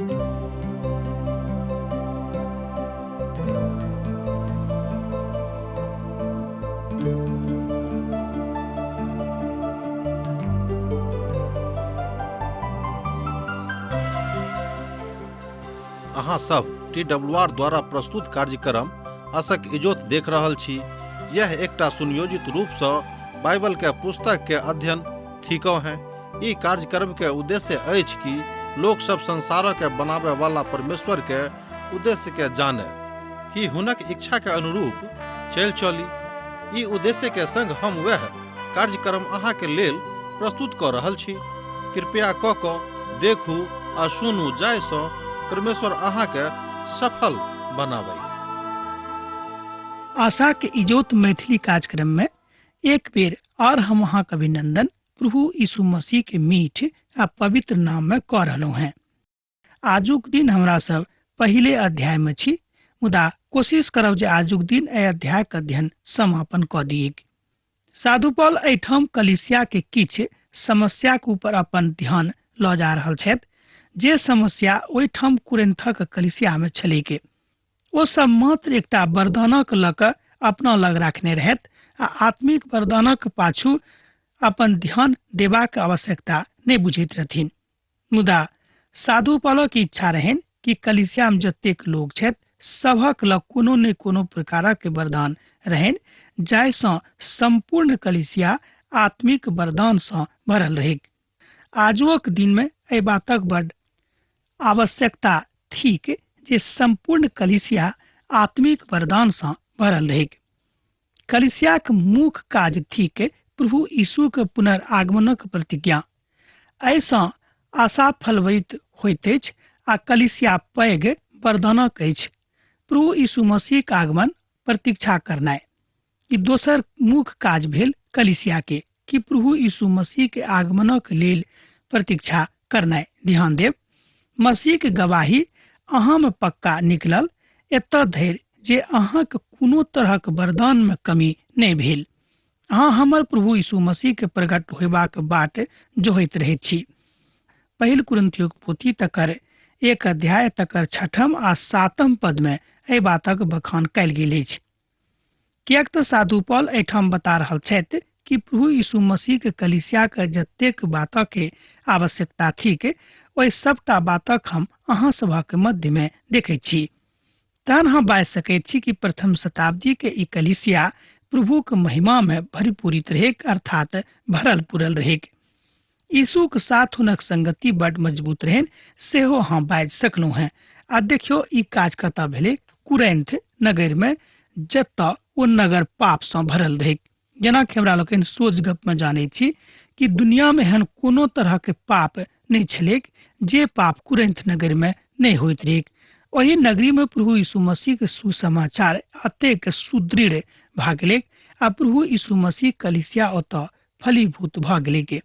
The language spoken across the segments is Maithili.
अहाँ सब TWR द्वारा प्रस्तुत कार्यक्रम आशक इजोत देख रहल छी। यह एकटा सुनियोजित रूप से बाइबल के पुस्तक के अध्ययन थिको हैं। ई कार्यक्रम के उद्देश्य अछि कि लोग सब संसार के बनावे वाला परमेश्वर के उद्देश्य के जाने, कि हुनक इच्छा के अनुरूप चल चली। ई उद्देश्य के संग हम वह कार्यक्रम अहाँ के लेल प्रस्तुत कर रहल छी। कृपया क के देखू आ सुनू, जाय सो परमेश्वर अहाँ के सफल बनावे। आशा के इजोत मैथिली कार्यक्रम में एक बेर और हम अहाँ के अभिनंदन प्रभु यीशु मसीह के मीठ आ पवित्र नाम में कह रहलहुं हैं। आजुक दिन हमरा सब पहले अध्याय में छी, मुदा कोशिश करब जे आजुक दिन ए अध्याय के अध्ययन समापन क दिए। साधु पौल एठाम कलीसिया के किछ समस्या के ऊपर अपन ध्यान ल जा रहल छथि, जे समस्या ओहिठाम कुरिन्थक कलीसिया में छलै के। ओ सब मात्र एकटा वरदानक लऽ कऽ अपना लग राखने रहत आ आत्मिक वरदानक पाछू अपन ध्यान देबाक आवश्यकता नहि बुझैत रहथिन। मुदा साधु पौलक इच्छा रहनि कि कलीसिया में जतेक लोग छथि सभक लग कोनो ने कोनो प्रकारक वरदान रहनि, जाहिसँ संपूर्ण कलीसिया आत्मिक वरदान सँ भरल रहै। आजुक दिन में एहि बातक बड़ आवश्यकता थिक जे संपूर्ण कलीसिया आत्मिक वरदान सँ भरल रहै। कलीसियाक मुख्य काज थिक प्रभु यीशु के पुनरागमनक प्रतिज्ञा। एहिसँ आशा फलवरित होइत अछि आ कलीसिया पैघ वरदानक अछि। प्रभु यीशु मसीह के आगमन प्रतीक्षा करनाइ। ई दोसर मुख्य काज भेल कलीसिया के, कि प्रभु यीशु मसीह के आगमनक लेल प्रतीक्षा करनाइ। ध्यान देव, मसीह के गवाही अहाँ में पक्का निकलल एतऽ धरि जे अहाँ के कोनो तरहक वरदान में कमी नहि भेल। अहाँ हमर प्रभु यीशु मसीह के प्रकट होयबाक बाट जोहैत रहैत छी। पहिल कुरिन्थियों पोथी तकर 1 अध्याय तकर 6 आ 7 पद में एहि बातक बखान कयल गेल अछि। किएक तऽ साधु पौल एहिठाम बता रहल छथि कि प्रभु यीशु मसीह के कलीसिया के जतेक बातक के आवश्यकता थिक, ओहि सबटा बातक हम अहाँ सभक मध्य में देखैत छी। तहन हम बाजि सकैत छी कि प्रथम शताब्दी के ई कलीसिया प्रभु के महिमा में भरपूरित रहेक, अर्थात भरल पूरल रहेक। यीशु के साथ हुनक संगति बड़ मजबूत रहन, सेहो हम बाजि सकलहुं हैं। आ देखियो ई काज कतऽ भेलै? कुरिन्थ नगर में, जतऽ ओ नगर पाप सँ भरल रहै। जेना कि हमरा लोकनि सोच गप में जानै छी कि दुनिया में एहन कोनो तरह के पाप नहीं छलेक जे पाप कुरिन्थ नगर में नहीं होइत रहेक। ओही नगरी में प्रभु यीशु मसीह के सुसमाचार अतेक सुदृढ़ भऽ गेलै आ प्रभु यीशु मसीह कलीसिया ओतऽ फलीभूत भऽ गेलै के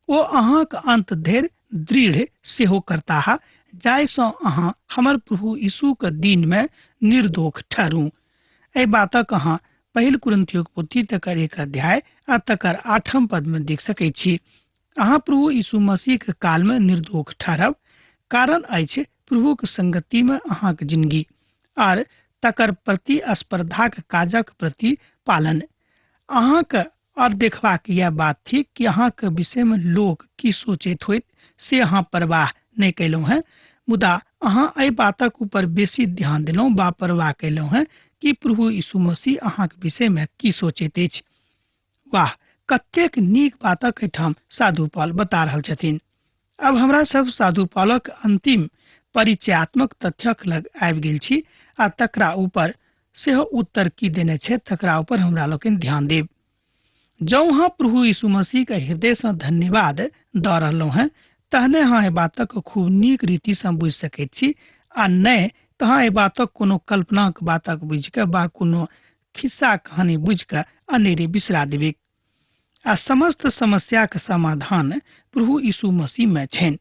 ओ अहाँ के अंत धरि दृढ़ सेहो करताह, जाहिसँ अहाँ हमर प्रभु यीशु के दिन में निर्दोष ठहरू। एहि बातक अहाँ पहिल कुरिन्थियों पोथी तकर 1 अध्याय आ तकर 8 पद में देख सकैत छी। अहाँ प्रभु यीशु मसीह के काल में निर्दोष ठहरब कारण अछि प्रभु के संगति में अहाँ के जिंदगी आर तकर प्रतिस्पर्धा के काजक प्रति पालन। अहाँ के और देखबाक यह बात थी कि अहाँ के विषय में लोग की सोचैत होइत से अहाँ परवाह नहीं कैलहुं हैं, मुदा अहाँ एहि बातक ऊपर बेसी ध्यान देलहुं बा परवाह कैलहुं हैं कि प्रभु यीशु मसीह अहाँ के विषय में की सोचैत अछि। वाह, कतेक नीक बातक एठाम साधु पौल बता रहल छथिन। अब हमरा सब साधु पौलक अंतिम परिचयात्मक तथ्यक लग आबि गेल छी आ तकरा ऊपर सेहो उत्तर की देने छै तकरा ऊपर हमरा लोकनि ध्यान देब। जँ अहाँ प्रभु यीशु मसीह के हृदय से धन्यवाद दऽ रहलहुं हैं, तहने अहाँ एहि बातक खूब नीक रीति से बुझि सकैत छी, आ नहि तऽ अहाँ एहि बातक कोनो कल्पनाक बातक बुझि के बा कोनो खिस्सा कहानी बुझि के अनेरे बिसरा देबै। आ समस्त समस्या के समाधान प्रभु यीशु मसीह में छनि।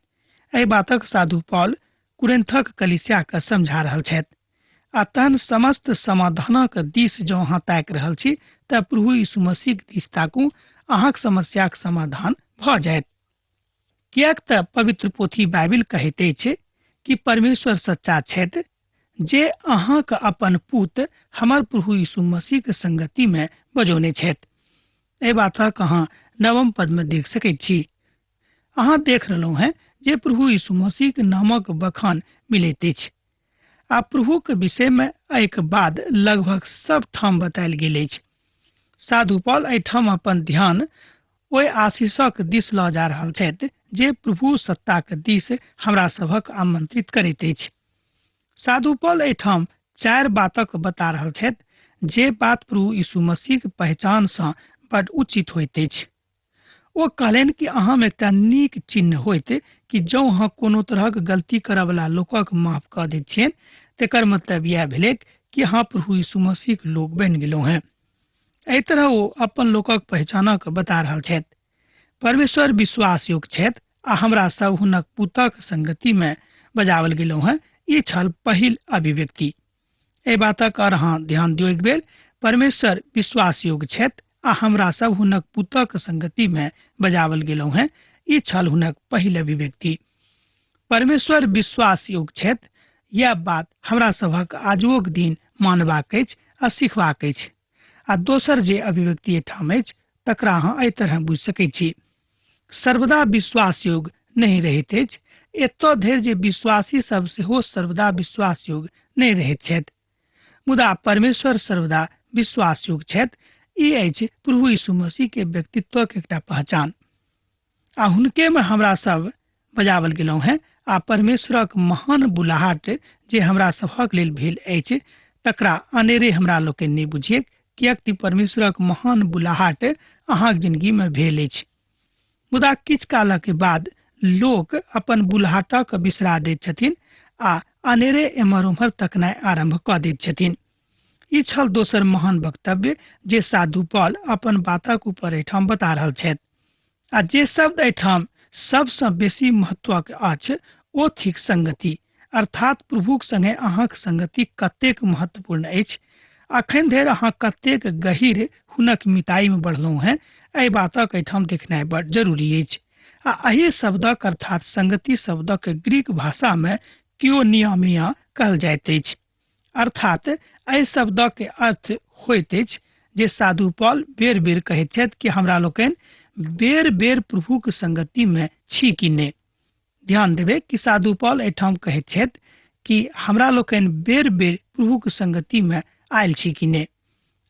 एहि बातक साधु पौल कुरिन्थक कलीसिया के समझा रहल छथि। आ तहन समस्त समाधानक दिस जँ अहाँ ताकि रहल छी तऽ प्रभु यीशु मसीह के दिस ताकू, अहाँक समस्या के समाधान भऽ जायत। किएक तऽ पवित्र पोथी बाइबिल कहैत अछि कि परमेश्वर सच्चा छथि जे अहाँक अपन पुत्र हमर प्रभु यीशु मसीह के संगति में बजौने छथि। एहि बातक अहाँ नवम पद में देख सकैत छी। अहाँ देख रहलहुँ हैं जे प्रभु यीशु मसीह के नामक बखान मिलैत अछि। आ प्रभु के विषय में एहिके बाद लगभग सब ठाम बतायल गेल अछि। साधु पौल एहिठाम अपन ध्यान ओहि आशीषक दिस लऽ जा रहल छथि जे प्रभु सत्ताक दिस हमरा सभक आमंत्रित करैत अछि। साधु पौल एहिठाम 4 बातक बता रहल छथि जे बात प्रभु यीशु मसीह के पहचान सँ बड उचित होइत अछि। ओ कहलनि कि अहाँ में एकटा नीक चिन्ह होइत कि जँ अहाँ कोनो तरहक गलती करय वाला लोकक माफ कऽ दैत छियनि तेकर मतलब यह भेलै कि अहाँ प्रभु यीशु मसीह के लोक बनि गेलहुँ हैं। एहि तरह ओ अपन लोकक पहचानक बता रहल छथि। परमेश्वर विश्वास योग्य छथि आ हमरा सब हुनक पुतक संगति में बजावल गेलहुँ हैं। ई छल पहिल अभिव्यक्ति। एहि बातक और अहाँ ध्यान दियौ एक बेर, परमेश्वर विश्वास योग्य छथि आ हमरा सब हुनक पुतक संगति में बजावल गेलहुँ हैं। ई छल हुनक पहिल अभिव्यक्ति। परमेश्वर विश्वास योग्य छथि, यह बात हमरा सभक आजुक दिन मानबाक अछि आ सिखबाक अछि। आ दोसर जे अभिव्यक्ति एहिठाम अछि तकरा अहाँ एहि तरह बुझि सकैत छी, सर्वदा विश्वास योग्य नहीं रहैत अछि। एतऽ धरि जे विश्वासी सब सेहो सर्वदा विश्वास योग्य नहीं रहैत छथि, मुदा परमेश्वर सर्वदा विश्वास योग्य छथि। ई अछि प्रभु यीशु मसीह के व्यक्तित्वक एकटा पहचान। आ हुनके में हमरा सब बजावल गेलहुँ हैं। आ परमेश्वरक महान बुलाहट जे हमरा सभक लेल भेल अछि तकरा अनेरे हमरा लोकनि नहि बुझिए, किएक कि परमेश्वरक महान बुलाहट अहाँक जिंदगी में भेल अछि। मुदा किछु कालक बाद लोक अपन बुलाहटक बिसरा दैत छथिन आ अनेरे एम्हर उम्हर तकनाइ आरंभ कऽ दैत छथिन। ई छल दोसर महान वक्तव्य जे साधु पौल अपन बातक ऊपर एहिठाम बता रहल छथि। आ जे शब्द एहिठाम सबसँ बेसी महत्वक अछि ओ थिक संगति, अर्थात प्रभुक संगे अहाँक संगति कतेक महत्वपूर्ण अछि, अखन धरि अहाँ कतेक गहीर हुनक मिताई में बढ़लहुँ हैं, एहि बातक एहिठाम देखनाइ बड़ जरूरी अछि। आ एहि शब्दक अर्थात संगति शब्दक ग्रीक भाषा में कियोनिया कहल जाइत अछि। अर्थात एहि शब्दक अर्थ होइत अछि जे साधु पौल बेर बेर कहैत छथि कि हमरा लोकनि बेर बेर प्रभुक संगति में छी कि नहि। ध्यान देबै कि साधु पौल एहिठाम कहैत छथि कि हमरा लोकनि बेर बेर प्रभुक संगति में आयल छी कि नहि।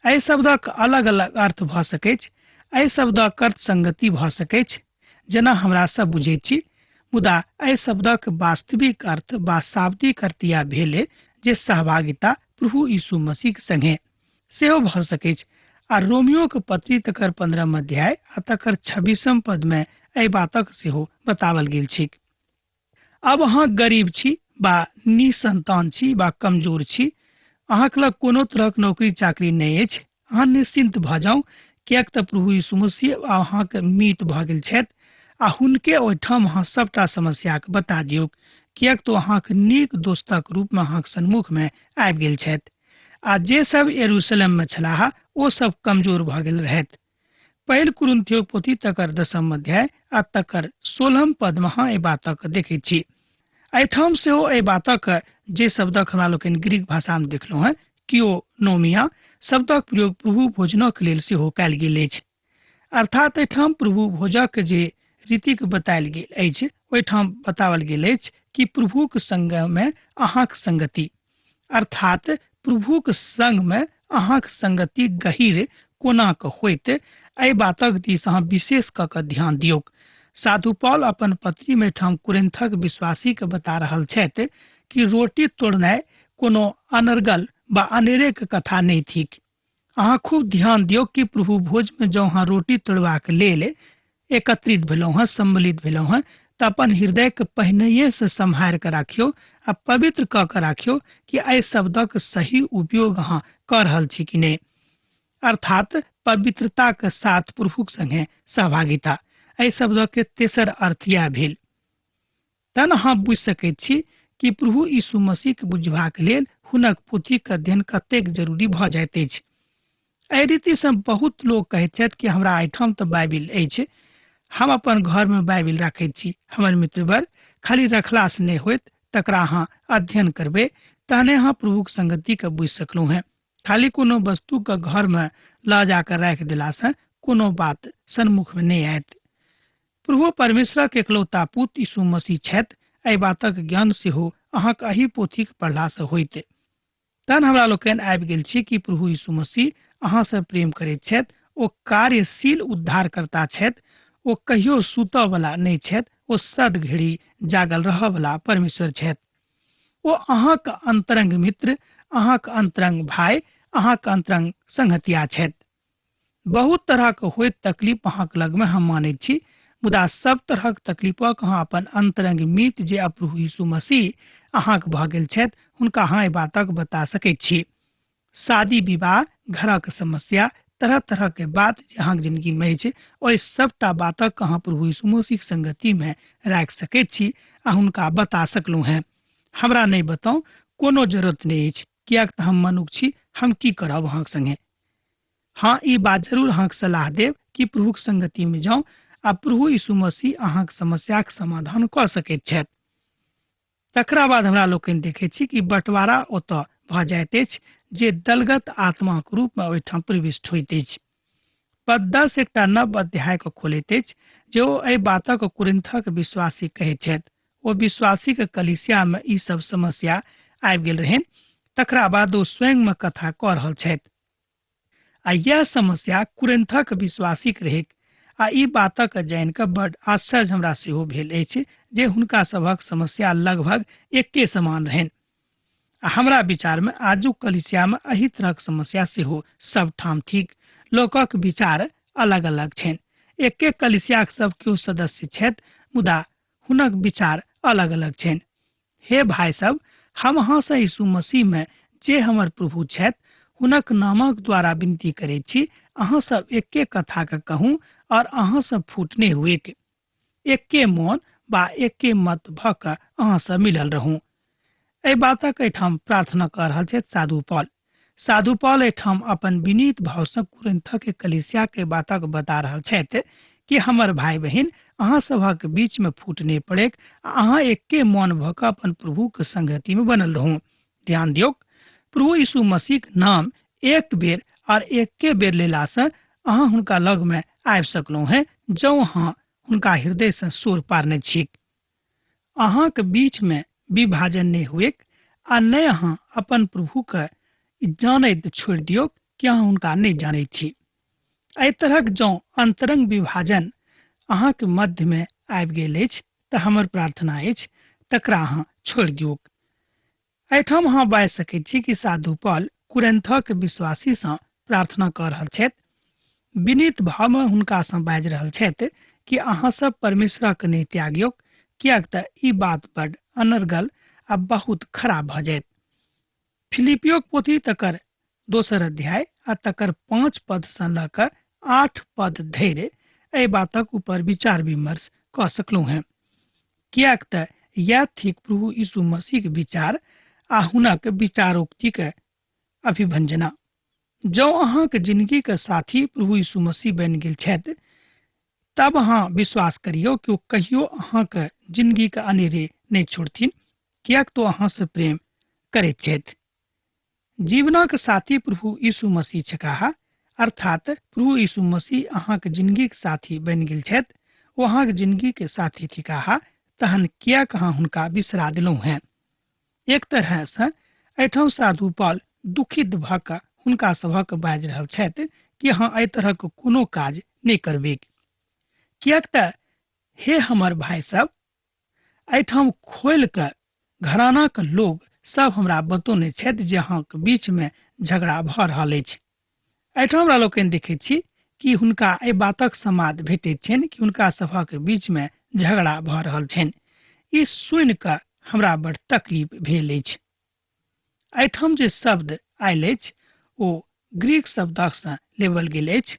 एहि शब्दक अलग अलग अर्थ भऽ सकैत अछि। एहि शब्दक अर्थ संगति भऽ सकैत अछि जेना हमरा सब बुझैत छी, मुदा एहि शब्दक वास्तविक अर्थ वा शाब्दिक अर्थ यह भेलै जे सहभागिता प्रभु यीशु मसीह के संगे सेहो भऽ सकैत अछि। आ रोमियो के पत्री तकर 15 अध्याय आ तकर 26 पद में एहि बातक सेहो बतावल गेल छै। अब अहाँ गरीब छी बा निसंतान छी बा कमजोर छी, अहाँक लग कोनो तरहक नौकरी चाकरी नहीं अछि, अहाँ निश्चिंत भऽ जाउ, किएक तऽ प्रभु यीशु मसीह अहाँक मीत भऽ गेल छथि आ हुनके ओहिठाम अहाँ सबटा समस्या के बता दियौ, किएक तो अहाँक नीक दोस्तक रूप में अहाँक सन्मुख में आबि गेल छथि। आ जे सब यरूशलेम में छलाह ओ सब कमजोर भऽ गेल रहथि। पहिल कुरिन्थियो पोथी तकर 10 अध्याय आ तकर 16 पद में अहाँ एहि बातक देखैत छी। एहिठाम सेहो एहि बातक जे शब्दक हमरा लोकनि ग्रीक भाषा में देखलहुँ हैं, कियोनोमिया शब्दक प्रयोग प्रभु भोजनक लेल सेहो कयल गेल अछि। अर्थात एहिठाम प्रभु भोजक जे रीतिक बतायल गेल अछि ओहिठाम बतावल गेल अछि कि प्रभुक संग में अहाँक संगति, अर्थात प्रभुक संग में अहाँक संगति गहीर कोना के होइत, एहि बातक दिस अहाँ विशेष कऽ कऽ ध्यान दियौ। साधु पौल अपन पत्री में ठाम कुरिन्थक विश्वासी के बता रहल छथि कि रोटी तोड़नाइ कोनो अनर्गल बा अनेरे के कथा नहीं थिक। अहाँ खूब ध्यान दियौ कि प्रभु भोज में जो अहाँ रोटी तोड़बाक लेल एकत्रित भेलहुँ हैं, सम्मिलित भेलहुँ हैं, तऽ अपन हृदय के पहिनहिए से सम्हारि कऽ राखियौ आ पवित्र कऽ कऽ राखियौ कि एहि शब्दक सही उपयोग अहाँ कऽ रहल छी कि नहीं, अर्थात पवित्रता के साथ प्रभुक संगे सहभागिता। एहि शब्दक के तेसर अर्थ यह भेल। तहन अहाँ बुझि सकैत छी कि प्रभु यीशु मसीह के बुझबाक लेल हुनक पोथी के अध्ययन कतेक जरूरी भऽ जाइत अछि। एहि रीति से बहुत लोग कहैत छथि कि हमरा एहिठाम तऽ बाइबिल अछि, हम अपन घर में बाइबिल राखैत छी, हमर मित्रवर खाली रखला से नहीं होइत, तकरा अहाँ अध्ययन करबे तहने अहाँ प्रभुक संगति के बुझि सकलू हैं। खाली कोनो वस्तु के घर में ला जाकर राख दिला से कोनो बात सन्मुख में नहीं आयत। प्रभु परमेश्वरक एकलौता पुत्र यीशु मसीह छथि, एहि बातक ज्ञान सेहो अहाँके एहि पोथीक पढ़ला से होइत। तहन हमरा लोकनि आबि गेल छी कि प्रभु यीशु मसीह अहाँ से प्रेम करैत छथि। ओ कार्यशील उद्धारकर्ता छथि। ओ कहियो सुतऽ वाला नहीं छथि। ओ सद घड़ी जागल रहऽ वाला परमेश्वर छथि। ओ अहाँके अंतरंग मित्र, अहाँके अंतरंग भाई, अहाँके अंतरंग संगतिया छथि। बहुत तरह के होइत तकलीफ अहाँके लग में हम मानैत छी, मुदा सब तरह के तकलीफक अहाँ अपन अंतरंग मित्र जे प्रभु यीशु मसीह अहाँके भऽ गेल छथि हुनका अहाँ एहि बातक बता सकैत छी। शादी विवाह, घरक समस्या, तरह तरह के बात जे अहाँके जिंदगी में अछि, ओहि सबटा बातक अहाँ प्रभु यीशु मसीह संगति में राखि सकैत छी आ हुनका बता सकलू हैं। हमरा नहीं बताऊ कोनो जरूरत नहीं अछि, कियाक तऽ हम मनुख छी, हम की करब अहाँके संगे। हाँ, ई बात जरूर अहाँके सलाह देव कि प्रभुक संगति में जाऊं आ प्रभु यीशु मसीह अहाँके समस्याक समाधान कऽ सकैत छथि। तकरा बाद हमरा लोकनि देखैत छी कि बंटवारा ओतऽ भऽ जाइत अछि जे दलगत आत्माक रूप में ओहिठाम प्रविष्ट होइत अछि। पद 10 एकटा नव अध्याय के खोलैत अछि जे ओ एहि बातक कुरिन्थक विश्वासी कहैत छथि। ओ विश्वासी के कलीसिया में ई सब समस्या आबि गेल रहनि। तकरा बाद ओ स्वयं में कथा कऽ रहल छथि आ यह समस्या कुरिन्थक विश्वासी के रहै। आ ई बातक जानि कऽ बड़ आश्चर्य हमरा सेहो भेल अछि जे हुनका सभक समस्या लगभग एके समान रहनि। आ हमरा विचार में आजुक कलीसिया में एही तरहक समस्या सेहो सब ठाम ठीक। लोकक विचार अलग अलग छनि। एके कलीसियाक सब केओ सदस्य छथि, मुदा हुनक विचार अलग अलग छनि। हे भाई सब, हम अहाँ से यीशु मसीह में जे हमर प्रभु छथि हुनक नामक द्वारा विनती करैत छी, अहाँ सब एके कथा के कहूँ और अहाँ सब फूटने हुए के एके मन बा एके मत भऽ कऽ अहाँ सब मिलल रहूं। एहि बातक एहिठाम प्रार्थना कर रहल छथि साधु पौल। साधु पौल एहिठाम अपन विनीत भाव से कुरिन्थक के कलीसिया के बातक बता रहल छथि कि हमर भाई बहिन, अहाँ सभक बीच में फूटने पड़े आ अहाँ एके मन भऽ कऽ अपन प्रभु के संगति में बनल रहूं। ध्यान दियौ, प्रभु यीशु मसीह के नाम एक बेर और एके बेर लेला से अहाँ हुनका लग में आबि सकलू हैं जँ अहाँ हुनका हृदय से सोर पारने छी। अहाँ के बीच में विभाजन नहीं हुए आ नहीं अहाँ अपन प्रभु के जानैत छोड़ दियौ कि अहाँ हुनका नहीं जानैत छी। एहि तरहक जँ अंतरंग विभाजन अहाँ के मध्य में आबि गेल अछि तऽ हमर प्रार्थना अछि तकरा अहाँ छोड़ दियौ। एहिठाम अहाँ बाजि सकैत छी कि साधु पौल कुरिन्थक विश्वासी से प्रार्थना कर रहल छथि। विनीत भाव में हुनका से बाजि रहल छथि कि अहाँ सब परमेश्वरक नहीं त्यागियौ, कियाक तऽ ई बात बड़ अनर्गल आ बहुत खराब भऽ जायत। फिलिपियो पोथी तकर 2 अध्याय आ तकर 5 पद से लऽ कऽ 8 पद धरि एहि बातक ऊपर विचार विमर्श कऽ सकलू हैं। कियाक तऽ यह थिक प्रभु यीशु मसीह के विचार आ हुनक विचारोक्ति के अभिभंजना। जँ अहाँ के जिंदगी के साथी प्रभु यीशु मसीह बनि गेल छथि, तब अहाँ विश्वास करियो कि ओ कहियो अहाँ के जिंदगी के अनेरे नहीं छोड़थिन, कियाक तो अहाँ से प्रेम करैत छथि। जीवनक साथी प्रभु यीशु मसीह छकाहा, अर्थात प्रभु यीशु मसीह अहाँ के जिंदगी के साथी बनि गेल छथि। ओ अहाँ के जिंदगी के साथी थिकाहा, तहन कियाक अहाँ हुनका बिसरा देलू हैं। एक तरह से एहिठाम साधु पौल दुखित भऽ कऽ हुनका सभक बाजि रहल छथि कि अहाँ एहि तरहक कोनो काज नहीं करबे। कियाक तऽ हे हमर भाई सब, एहिठाम खोल कऽ घराना के लोग सब हमरा बतौने छथि जे अहाँ के बीच में झगड़ा भऽ रहल अछि। एहिठाम हमरा लोकनि देखैत छी कि हुनका एहि बातक समाद भेटैत छनि कि हुनका सभक बीच में झगड़ा भऽ रहल छनि। ई सुनि कऽ हमरा बड़ तकलीफ भेल अछि। एहिठाम जे शब्द आयल अछि ओ ग्रीक शब्दक से लेबल गेल अछि।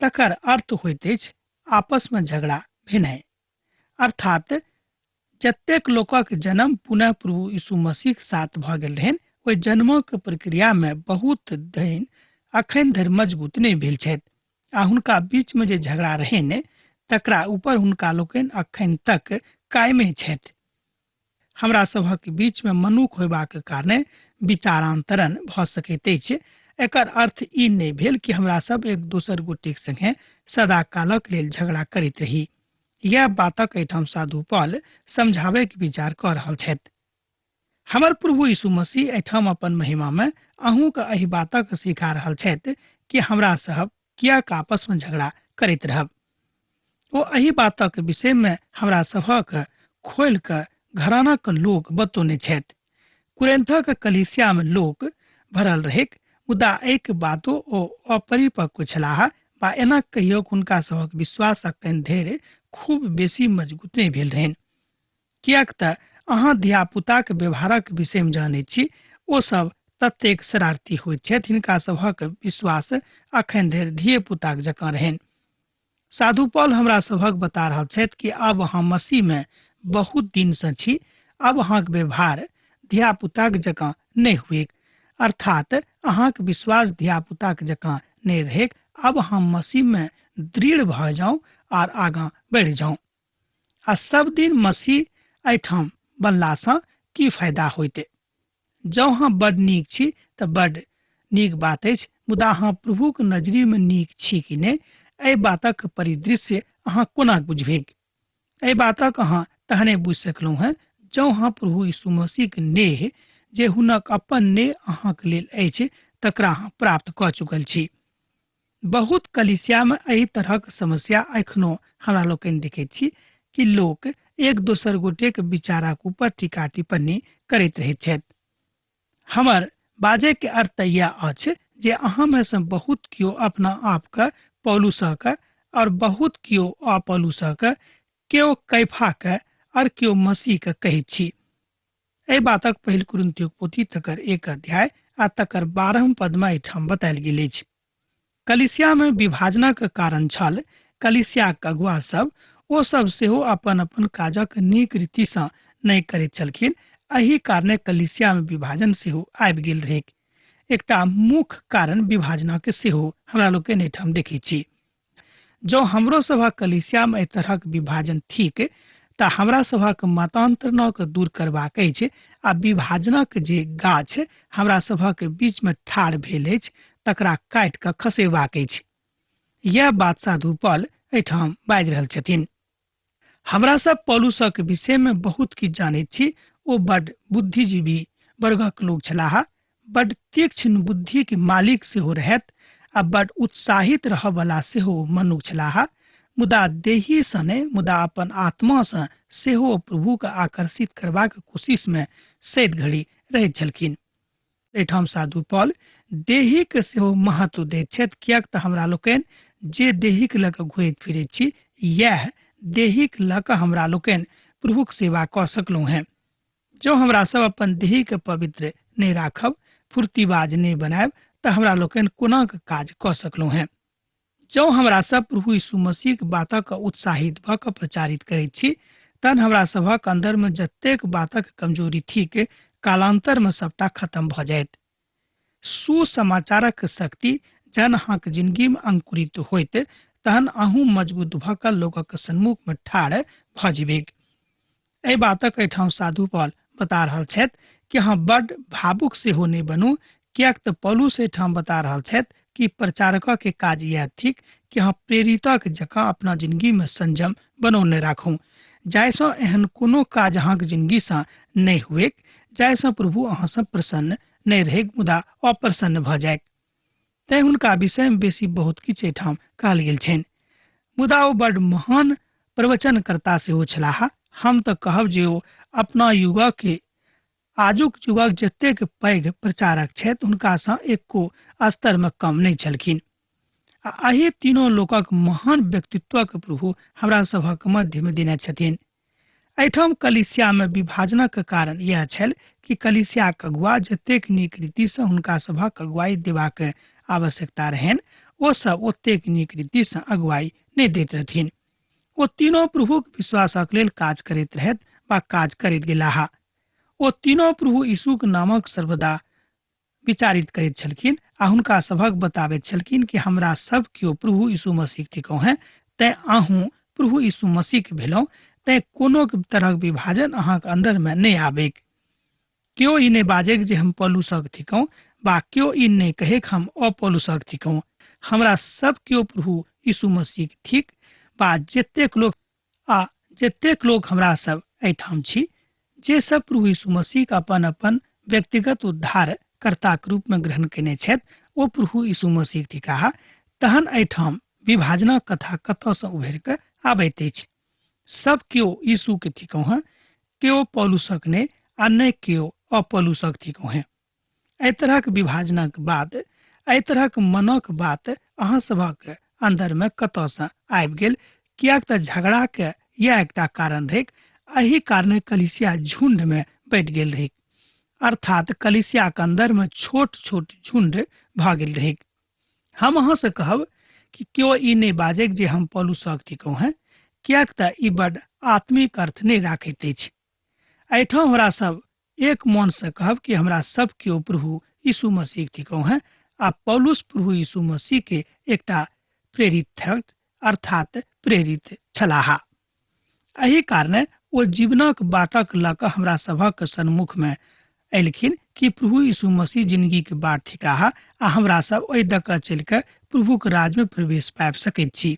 तकर अर्थ होइत अछि आपस में झगड़ा भेनाइ। अर्थात जतेक लोकक जन्म पुनः प्रभु यीशु मसीह के साथ भऽ गेल रहनि, ओहि जन्मक प्रक्रिया में बहुत दिन अखन धरि मजबूत नहीं भेल छथि आ हुनका बीच में जे झगड़ा रहनि तकरा ऊपर हुनका लोकनि अखन तक कायमे छथि। हमरा सभक बीच में मनुख होयबाक कारणे विचारांतरण भ सकैत अछि। एकर अर्थ ई नहि भेल कि हमरा सब एक दोसर गोटेक संगे सदा कालक लेल झगड़ा करैत रही। यह बातक एहिठाम साधु पॉल समझावे के विचार क रहल छथि। हमर प्रभु यीशु मसीह एहिठाम अपन महिमा में अहूँ के एहि बातक सिखा रहल छथि कि हमरा सब कियाक आपस में झगड़ा करैत रहब। ओ एहि बातक विषय में हमरा सभक खोल के घराना के लोग बतौने छथि। कुरिन्थक कलीसिया में लोग भरल रहैक, मुदा एक बातो ओ अपरिपक्व छलाह, बा एना कहियो हुनका सभक विश्वास अखन धरि खूब बेसी मजबूत नहीं भेल रहनि। कियाक त अहाँ धिया पुताक व्यवहारक विषय में जानैत छी, ओ सब ततेक शरारती होइत छथि, हिनका सभक विश्वास अखन धरि धिये पुताक जकाँ रहनि। साधु पॉल हमरा सभक बता रहल छथि कि अब अहाँ मसीह में बहुत दिन से छी, अब अहाँक व्यवहार धिया पुताक जकाँ नहीं हुए, अर्थात अहाँक विश्वास धिया पुताक जकाँ नहीं रहे। अब अहाँ मसीह में दृढ़ भ जाऊं और आगां बढ़ जाऊं। आ सब दिन मसीह एठाम बनलासँ की फायदा होइते? जँ अहाँ बड नीक छी त बड नीक बात अछि, मुदा अहाँ प्रभुक नजरी में नीक छी कि नहि, एहि बातक परिदृश्य अहाँ कोना बुझबेक? एहि बातक अहाँ तहने बुझि सकलहुँ हैं जँ अहाँ प्रभु यीशु मसीह के नेह जे हुनक अपन नेह अहाँक लेल अछि तकरा अहाँ प्राप्त क चुकल छी। बहुत कलीसिया में एहि तरहक समस्या एखनो हमरा लोकनि देखैत छी कि लोक एक दोसर गोटेक विचारक ऊपर टीका टिप्पणी करैत रहैत छथि। हमर बाजे के अर्थ यह अछि जे अहाँ में से बहुत कियो अपना आप के पौलुसक और बहुत कियो अपौलुसक, केओ कैफा के और केओ मसीह के कहैत छी। एहि बातक पहिल कुरिन्थियों पोथी तकर 1 अध्याय आ तकर 12 पद में एहिठाम बतायल गेल अछि। कलीसिया में विभाजनक कारण छल। कलीसियाक अगुआ सब ओ सब सेहो अपन अपन काजक नीक रीति सँ नहि करैत छलखिन। एहि कारणे कलीसिया में विभाजन सेहो आबि गेल रहै। एकटा मुख्य कारण विभाजनक सेहो हमरा लोकनि एहिठाम देखै छी। जो हमरो सभक कलीसिया में एहि तरहक विभाजन थिक त हमरा सभक मतांतरणक दूर करबाक अछि आ विभाजनक जे गाछ हमरा सभक बीच में ठाढ़ भेल अछि तकरा काटि क खसेबाक अछि। यह बात साधु पॉल एहिठाम बाजि रहल छथिन। हमरा सब पौलुसक विषय में बहुत किछु जानैत छी। ओ बड बुद्धिजीवी वर्गक लोग छलाह, बड तीक्ष्ण बुद्धि के मालिक सेहो रहैत आ बड उत्साहित रह वाला सेहो मनुष्य छलाह। मुदा देही सँ नहि, मुदा अपन आत्मा सँ सेहो प्रभु के आकर्षित करबाक कोशिश में सैद घड़ी रहैत छलखिन। एहिठाम साधु पॉल देही के सेहो महत्व दैत छथि, कियाक त हमरा लोकनि जे देही के लऽ कऽ घुरैत फिरैत छी, यह देही के लऽ कऽ हमरा लोकनि प्रभुक सेवा कऽ सकलहुँ हैं। जो हमरा सब अपन देही के पवित्र नहीं राखब, फुर्तीबाज नहीं बनायब, त हमरा लोकनि कोना के काज कऽ सकलहुँ हैं। जो हमरा सब प्रभु यीशु मसीह के बातक उत्साहित भ क प्रचारित करैत छी, तहन हमरा सभक अंदर में जतेक बातक कमजोरी थिक, कालांतर में सबटा खत्म भ जायत। सुसमाचारक शक्ति जहन अहाँक जिंदगी में अंकुरित होइत, तहन अहूँ मजबूत भ क लोकक सन्मुख में ठाढ़ भ जेबेक। एहि बातक एहिठाम साधु पॉल बता रहल छथि कि अहाँ बड भावुक सेहो नहीं बनू, कियाक त पौलुस एहिठाम बता रहल छथि कि प्रचारक के काज यह थिक कि अहाँ प्रेरितक जकाँ अपना जिंदगी में संयम बनौने राखू, जाहिसँ एहन कोनो काज अहाँक जिंदगी सँ नहीं हुए जाहिसँ प्रभु अहाँ सँ प्रसन्न नहीं रहे, मुदा अप्रसन्न भ जाए। तैं हुनका विषय में बेसी बहुत किछु एहिठाम कहल गेल छनि। मुदा ओ बड महान प्रवचनकर्ता सेहो छलाह। हम त कहब जे ओ अपना युगक के आजुक युगक जतेक पैघ प्रचारक छथि, हुनका सँ एको स्तर में कम नहीं छलखिन। आ एहि तीनों लोकक महान व्यक्तित्वक प्रभु हमरा सभक मध्य में देने छथिन। एहिठाम कलीसिया में विभाजनक कारण यह छल कि कलीसियाक अगुआ जतेक नीक रीति सँ हुनका सभक अगुवाई देबाक आवश्यकता रहनि, ओ सब ओतेक नीक रीति सँ अगुवाई नहीं दैत रहथिन। ओ तीनों प्रभुक विश्वासक लेल काज करैत रहैत वा काज करैत गेलाह। ओ तीनों प्रभु यीशुक नामक सर्वदा विचारित करैत छलखिन आ हुनका सभक बताबैत छलखिन कि हमरा सब कियो प्रभु यीशु मसीह के कहूँ हैं, तैं अहूँ प्रभु यीशु मसीह के भेलौं, तै कोनो तरह विभाजन अहाँके अंदर में नहीं आबेक। क्यों ई नहीं बाजे जे हम पौलुसक थिकौं, बा क्यों ई नहीं कहे कि हम अपौलुसक थिकौं। हमरा सब क्यों प्रभु यीशु मसीह थिक, बा जतेक लोग हमरा सब एठाम छी, जे सब प्रभु यीशु मसीह के अपन अपन व्यक्तिगत उद्धार कर्ता के रूप में ग्रहण केने छथि, ओ प्रभु यीशु मसीह थिकाहा, तहन एठाम विभाजनक कथा कतऽ से उभरि के आबैत अछि। सब क्यों यीशु के थिकौं हैं, क्यों पौलुसक ने आ नहीं क्यों अपौलुसक थिकौं हैं। एहि तरहक विभाजनक बाद, एहि तरहक मनक बात अहाँ सभक अंदर में कतऽ से आबि गेल, कियाक तऽ झगड़ा के यह एकटा कारण रहै। एही कारणे कलीसिया झुंड में बैठ गेल रहे, अर्थात कलीसिया के अंदर में छोट छोट झुंड भ गेल रहे। हम अहाँ से कहब कि क्यों ई नहीं बाजै जे हम पौलुसक थिकौं हैं, कियाक तऽ ई बड़ आत्मिक अर्थ नहीं राखैत अछि। एहिठाम हमरा सब एक मन से कहब कि हमरा सब क्यों प्रभु यीशु मसीह थिकौं हैं, आ पौलुस प्रभु यीशु मसीह के एकटा प्रेरित छथि, अर्थात प्रेरित छलाहा। एही कारणे ओ जीवनक बाटक लऽ कऽ हमरा सभक सन्मुख में एलखिन कि प्रभु यीशु मसीह जिंदगी के बाट थिकाहा, आ हमरा सब ओहि दऽ कऽ चलि कऽ प्रभु के राज में प्रवेश पाबि सकैत छी।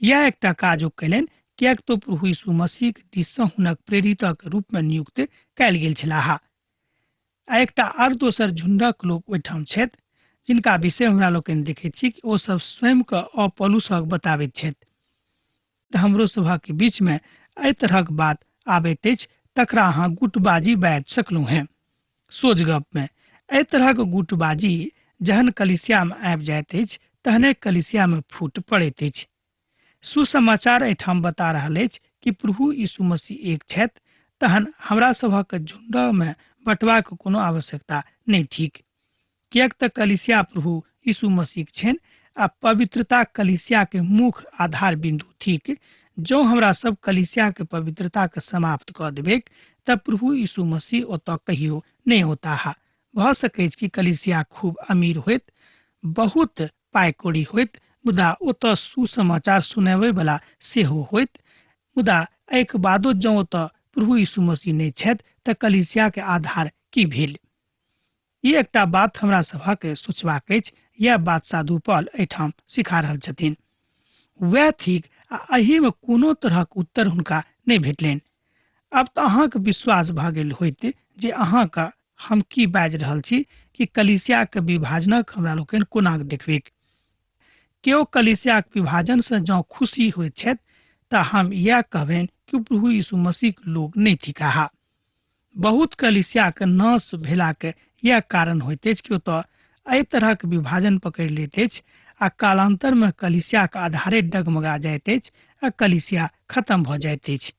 यह एकटा काज ओ कयलनि, कियाक तो प्रभु यीशु मसीह के दिस सँ हुनक प्रेरितक रूप में नियुक्त कयल गेल छलाहा। आ एकटा आर दोसर झुंडक लोक ओहिठाम छथि, जिनका विषय हमरा लोकनि देखैत छी कि ओ सब स्वयं के अपौलुसक बताबैत छथि। हमरो सभा के बीच में एहि तरहक बात आबैत अछि, तकरा अहाँ गुटबाजी बाजि सकलहुँ हैं। सोझ गप में एहि तरहक गुटबाजी जहन कलीसिया में आबि जाइत अछि, तहने कलीसिया में फूट पड़ैत अछि। सुसमाचार एठाम बता रहल अछि कि प्रभु यीशु मसीह एक छथि, तहन हमरा सभक झुंड में बंटबाक कोनो आवश्यकता नहीं थिक, कियाक तऽ कलीसिया प्रभु यीशु मसीह छनि, आ पवित्रता कलीसिया के मुख्य आधार बिंदु थिक। जो हमरा सब कलीसिया के पवित्रता के समाप्त कऽ देबेक, तब प्रभु यीशु मसीह ओतऽ कहियो नहीं होता हा। भऽ सकै कि कलीसिया खूब अमीर होइत, बहुत पाइ कौड़ी होइत, मुदा ओतऽ सुसमाचार सुनाबै वाला सेहो होइत। मुदा एहिके बादो जँ ओतऽ प्रभु यीशु मसीह नहीं छथि, तऽ कलीसिया के आधार की भेल। ई एकटा बात हमरा सभक सोचबाक अछि। यह बात साधु पौल एठाम सिखा रहल छथिन। वह थिक, आ एही में कोनो तरहक उत्तर हुनका नहीं भेटलनि। अब तऽ अहाँके विश्वास भऽ गेल होइत जे अहाँके हम की बाजि रहल छी कि कलीसिया के विभाजनक हमरा लोकनि कोना देखबेक। केओ कलीसिया के विभाजन से जँ खुशी होइत छथि, तऽ हम यह कहबनि कि प्रभु यीशु मसीह के लोग नहीं थिकाहा। बहुत कलीसिया के नाश भेला के यह कारण होइत अछि कि ओतऽ एहि तरहक विभाजन पकड़ि लैत अछि, आ कालांतर में कलीसिया के आधारे डगमगा जाइत अछि, आ कलीसिया खत्म भऽ जाइत अछि।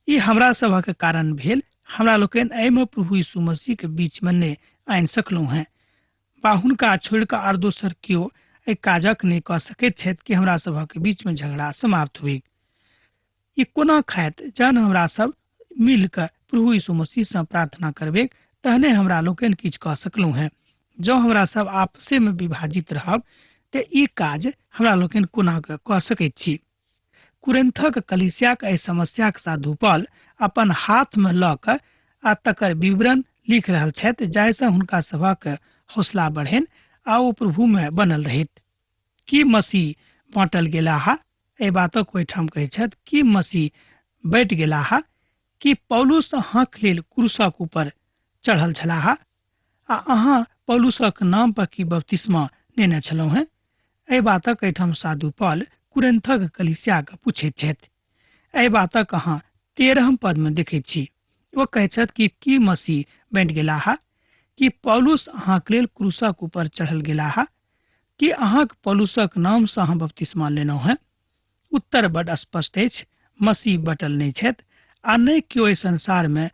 ई हमरा सभक कारण भेल। हमरा लोकनि एहि में प्रभु यीशु मसीह के बीच में नहीं आनि सकलहुँ हैं, बा हुनका छोड़ि कऽ आर दोसर केओ एहि काजक नहीं कऽ सकैत छथि कि हमरा सभक बीच में झगड़ा समाप्त हुए। ई कोना खायत जहन हमरा सब मिल कऽ प्रभु यीशु मसीह से प्रार्थना करबेक, तहने हमरा लोकनि किछु कऽ सकलहुँ हैं। जँ हमरा सब आपसे में विभाजित रहब, तऽ ई काज हमरा लोकनि कोना कऽ सकैत छी। कुरिन्थक कलीसिया के एहि समस्या के साधु पौल अपन हाथ में लऽ कऽ आ तकर विवरण लिख रहल छथि, जाहिसँ हुनका सभक हौसला बढ़नि आ ओ प्रभु में बनल रहैत। की मसीह बाँटल गेलाहा? एहि बातक ओहिठाम कहै छथि कि मसीह बैठ गेलाहा, कि पौलुस अहाँक लेल क्रूसक ऊपर चढ़ल छलाहा, आ अहाँ पौलुसक नाम पर की बपतिस्मा लेने छलहुँ हैं। एहि बातक एहिठाम साधु पौल कुरिन्थक कलीसिया के पूछैत छथि। एहि बातक अहाँ 13 पद में देखैत छी। ओ कहै छथि कि की मसीह बैठ गेलाहा, कि पौलुस अहाँक लेल क्रूसक ऊपर चढ़ल गेलाहा, कि अहाँक पौलुसक नाम से अहाँ बपतिस्मा लेलहुँ हैं। उत्तर बड़ स्पष्ट अछि, मसीह बटल नहीं छथि, आ नहीं केओ एहि संसार में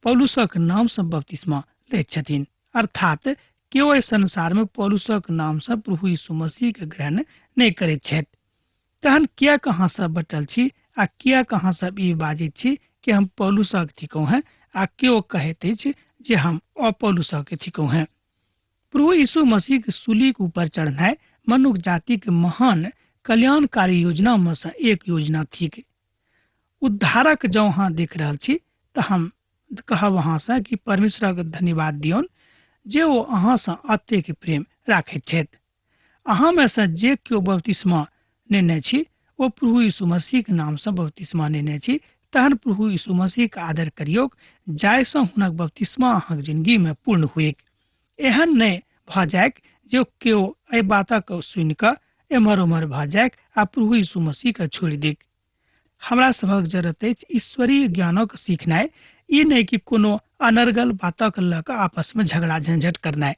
पौलुसक नाम से बपतिस्मा लैत छथिन। अर्थात केओ एहि संसार में पौलुसक नाम से प्रभु यीशु मसीह के ग्रहण नहीं करैत छथि। तहन कियाक अहाँ सब बटल छी, आ कियाक अहाँ सब ई बाजैत छी कि हम पौलुसक थिकौं हैं, आ केओ कहैत अछि जे हम अपौलुसक थिकौं हैं। प्रभु यीशु मसीह के सूली के ऊपर चढ़नाइ मनुष्य जाति के महान कल्याणकारी योजना में से एक योजना थिक। उद्धारक जँ अहाँ देख रहल छी तऽ हम कहब अहाँसँ कि परमेश्वरक धन्यवाद दियौन जे ओ अहाँसँ एतेक प्रेम राखैत छथि। अहाँमे सँ जे केओ बपतिस्मा नेने छी ओ प्रभु यीशु मसीहक नामसँ बपतिस्मा नेने छी, तहन प्रभु यीशु मसीहक आदर करियौक, जाहिसँ हुनक बपतिस्मा अहाँक जिन्दगीमे पूर्ण हुएक। एहन नहि भऽ जायक जे केओ एहि बातक सुनि कऽ एम्हर ओम्हर भऽ जायक आ प्रभु यीशु मसीहके छोड़ि देक। हमरा सभक जरूरत अछि ईश्वरीय ज्ञानक सीखनाइ, ई नहि कि कोनो अनर्गल बातक लऽ कऽ आपसमे झगड़ा झंझट करनाइ।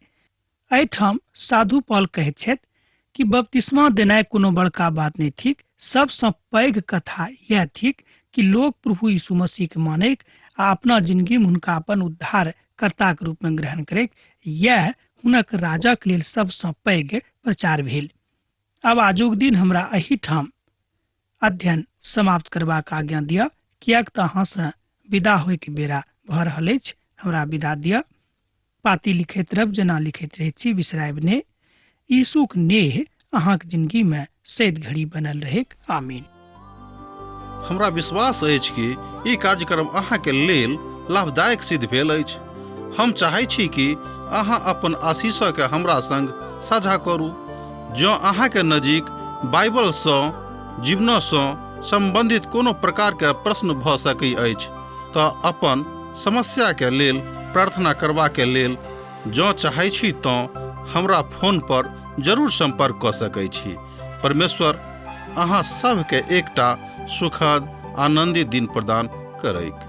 एहिठाम साधु पौल कहैत छथि कि बपतिस्मा देनाइ कोनो बड़का बात नहि थिक, सबसँ पैघ कथा यह थिक कि लोग प्रभु यीशु मसीहके मानैक आ अपना जिंदगीमे हुनका अपन उद्धार कर्ताक रूपमे ग्रहण करैक। यह हुनक राजक लेल सबसँ पैघ प्रचार भेल। आब आजुक दिन हमरा एहिठाम अध्ययन समाप्त करबाक आज्ञा दिअ, किएक तऽ अहाँसँ विदा होइके बेरा भऽ रहल अछि। हमरा विदा दिअ। पाती लिखैत रहब, जेना लिखैत रहैत छी, बिसरायब नहि। यीशुक नेह अहाँक जिंदगीमे सैद घड़ी बनल रहेक। आमीन। हमरा विश्वास अछि कि ई कार्यक्रम अहाँके लेल लाभदायक सिद्ध भेल अछि। हम चाहै छी कि अहाँ अपन आशीषके हमरा संग साझा करू। जँ अहाँके नजीक बाइबलसँ जीवनसँ संबंधित कोनो प्रकारके प्रश्न भऽ सकै अछि तऽ अपन समस्याके लेल प्रार्थना करबाके लेल जँ चाहै छी तऽ हमरा फोन पर जरूर संपर्क कऽ सकै छी। परमेश्वर अहाँ सबके एकटा सुखद आनंदित दिन प्रदान करैक।